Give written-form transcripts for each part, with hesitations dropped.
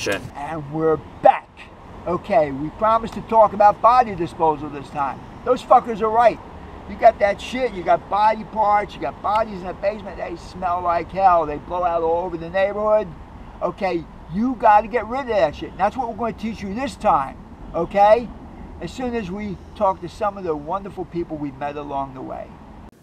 Action. And we're back. Okay, we promised to talk about body disposal this time. Those fuckers are right. You got that shit, you got body parts, you got bodies in the basement, they smell like hell. They blow out all over the neighborhood. Okay, you got to get rid of that shit. And that's what we're going to teach you this time, okay? As soon as we talk to some of the wonderful people we met along the way.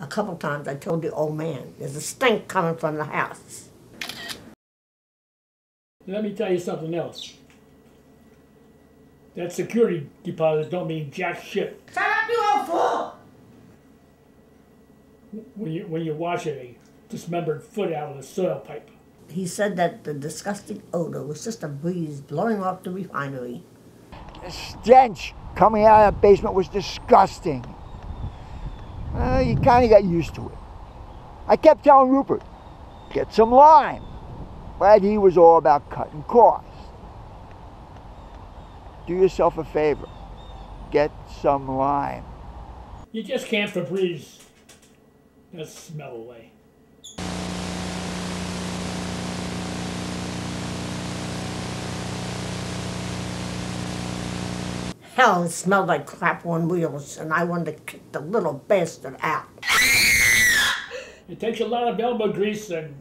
A couple times I told the old man, there's a stink coming from the house. Let me tell you something else. That security deposit don't mean jack shit. Shut up, you old fool! When you're washing a dismembered foot out of the soil pipe. He said that the disgusting odor was just a breeze blowing off the refinery. The stench coming out of that basement was disgusting. You kind of got used to it. I kept telling Rupert, get some lime. But he was all about cutting costs. Do yourself a favor. Get some lime. You just can't Febreze that smell away. Hell, it smelled like crap on wheels, and I wanted to kick the little bastard out. It takes a lot of elbow grease and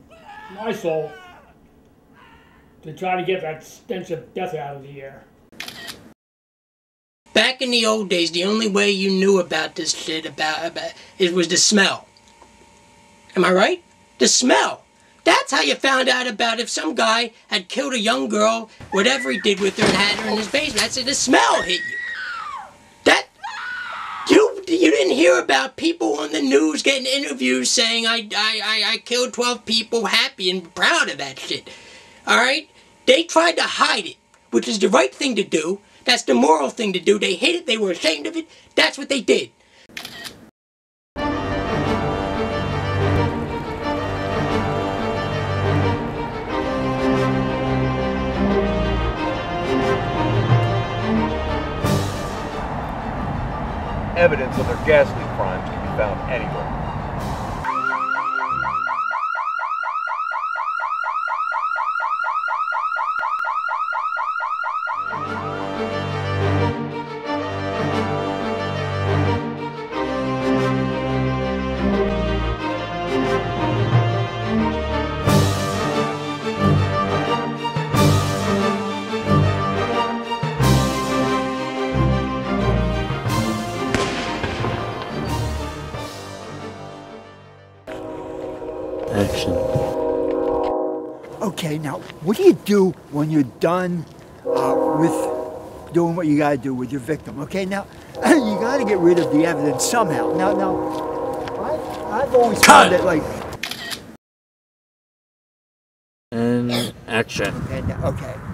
Lysol to try to get that stench of death out of the air. Back in the old days, the only way you knew about this shit it was the smell. Am I right? The smell. That's how you found out about if some guy had killed a young girl, whatever he did with her, and had her in his basement. That's it. The smell hit you. You didn't hear about people on the news getting interviews saying I killed 12 people, happy and proud of that shit. All right? They tried to hide it, which is the right thing to do. That's the moral thing to do. They hid it. They were ashamed of it. That's what they did. Evidence of their ghastly crimes can be found anywhere. Action. Okay, now, what do you do when you're done with doing what you gotta do with your victim? Okay, now, you gotta get rid of the evidence somehow. Now, I've always found that, like... And action.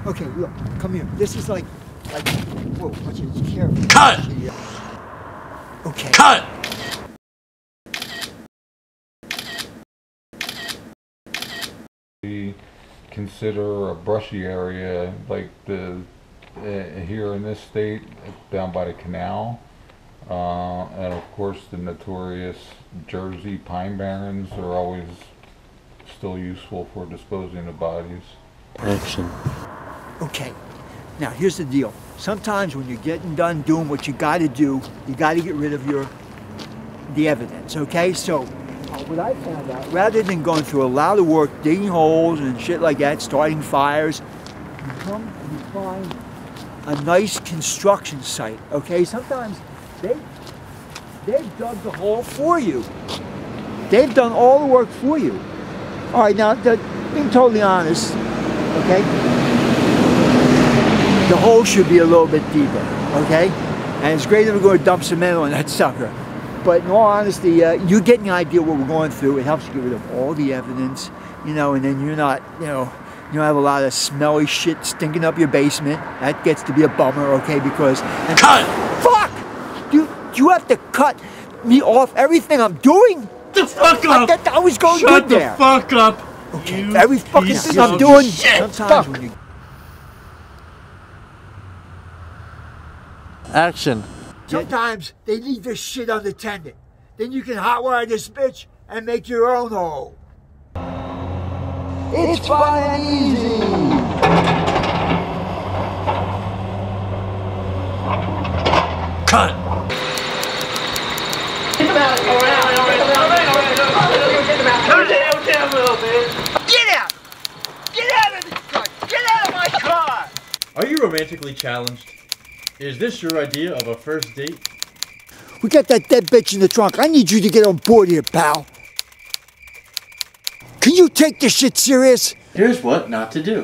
Okay, look, come here. This is like, whoa, watch it, it's careful. Cut! Okay. Cut! We consider a brushy area like the here in this state down by the canal, and of course the notorious Jersey pine barrens are always still useful for disposing of bodies. Action. Okay, now here's the deal. Sometimes when you're getting done doing what you got to do, you got to get rid of the evidence. Okay, so. What I found out, rather than going through a lot of work, digging holes and shit like that, starting fires, you come and you find a nice construction site, okay? Sometimes they've dug the hole for you. They've done all the work for you. All right, now, being totally honest, okay? The hole should be a little bit deeper, okay? And it's great if we're going to dump cement on that sucker. But in all honesty, you get an idea what we're going through. It helps you get rid of all the evidence, you know, and then you're not, you don't have a lot of smelly shit stinking up your basement. That gets to be a bummer, okay, because... Cut! Fuck! Do you have to cut me off everything I'm doing? The fuck up! I was going good there. Shut the fuck up! Okay, every fucking thing I'm doing... Shit. Sometimes when you... Action. Sometimes they leave this shit unattended. Then you can hotwire this bitch and make your own hole. It's fun and easy. Cut! Get out! Get out of the truck! Get out of my car! Are you romantically challenged? Is this your idea of a first date? We got that dead bitch in the trunk. I need you to get on board here, pal. Can you take this shit serious? Here's what not to do.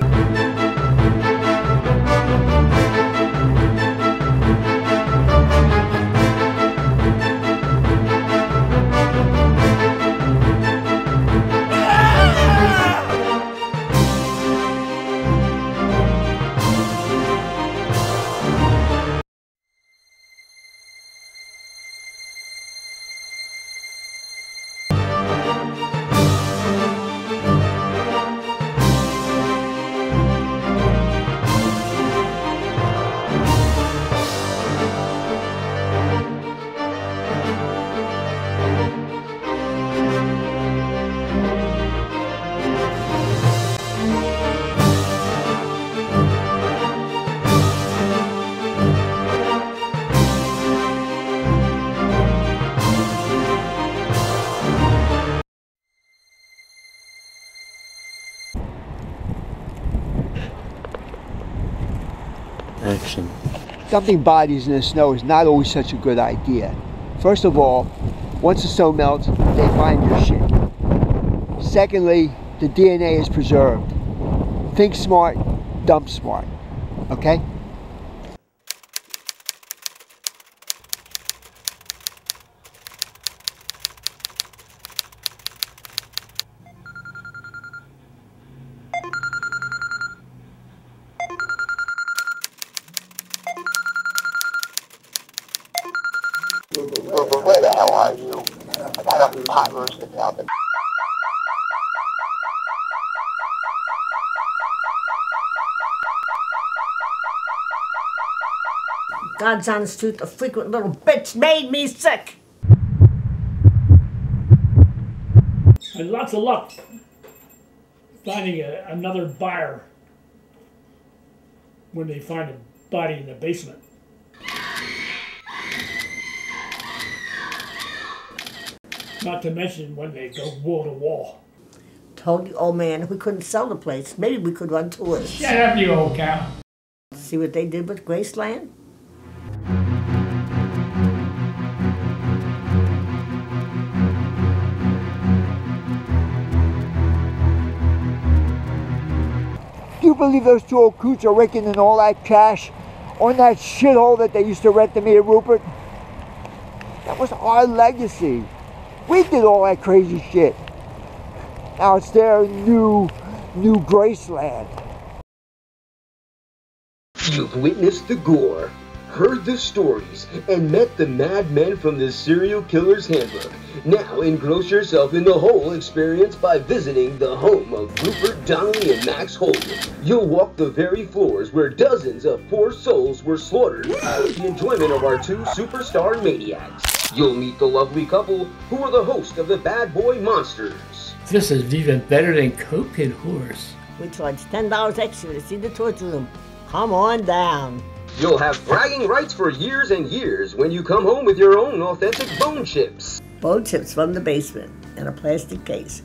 Action. Dumping bodies in the snow is not always such a good idea. First of all, once the snow melts, they find your shit. Secondly, the DNA is preserved. Think smart, dump smart. Okay? Where the hell are you? I got a pot roasted out. God's honest truth, the frequent little bitch made me sick. And lots of luck finding another buyer when they find a body in the basement. Not to mention when they go wall to wall. Told the old man if we couldn't sell the place, maybe we could run tours. Shut up, you old cow. See what they did with Graceland? Do you believe those two old coots are raking in all that cash on that shithole that they used to rent to me at Rupert? That was our legacy. We did all that crazy shit. Now it's their new Graceland. You've witnessed the gore, heard the stories, and met the madmen from the Serial Killer's Handbook. Now engross yourself in the whole experience by visiting the home of Rupert, Donnelly, and Max Holden. You'll walk the very floors where dozens of poor souls were slaughtered for the enjoyment of our two superstar maniacs. You'll meet the lovely couple who are the host of the Bad Boy Monsters. This is even better than Coke and Horse. We charge $10 extra to see the torture room. Come on down. You'll have bragging rights for years and years when you come home with your own authentic bone chips. Bone chips from the basement in a plastic case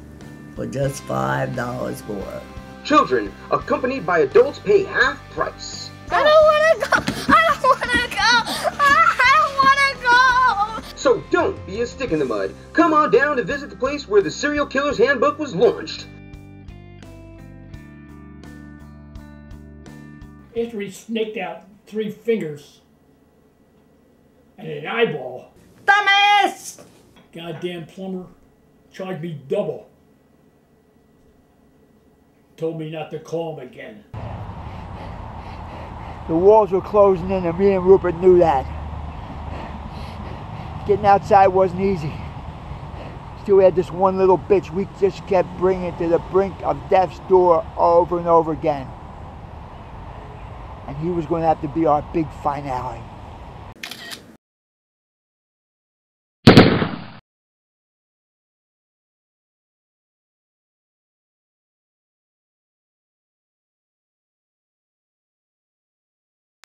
for just $5 more. Children, accompanied by adults, pay half price. I don't want to go! I don't want to go! I don't want to go! So don't be a stick in the mud. Come on down to visit the place where the Serial Killer's Handbook was launched. After he snaked out 3 fingers and an eyeball, Dumbass! goddamn plumber charged me double. Told me not to call him again. The walls were closing in and me and Rupert knew that. Getting outside wasn't easy. Still we had this one little bitch we just kept bringing to the brink of death's door over and over again. And he was going to have to be our big finale.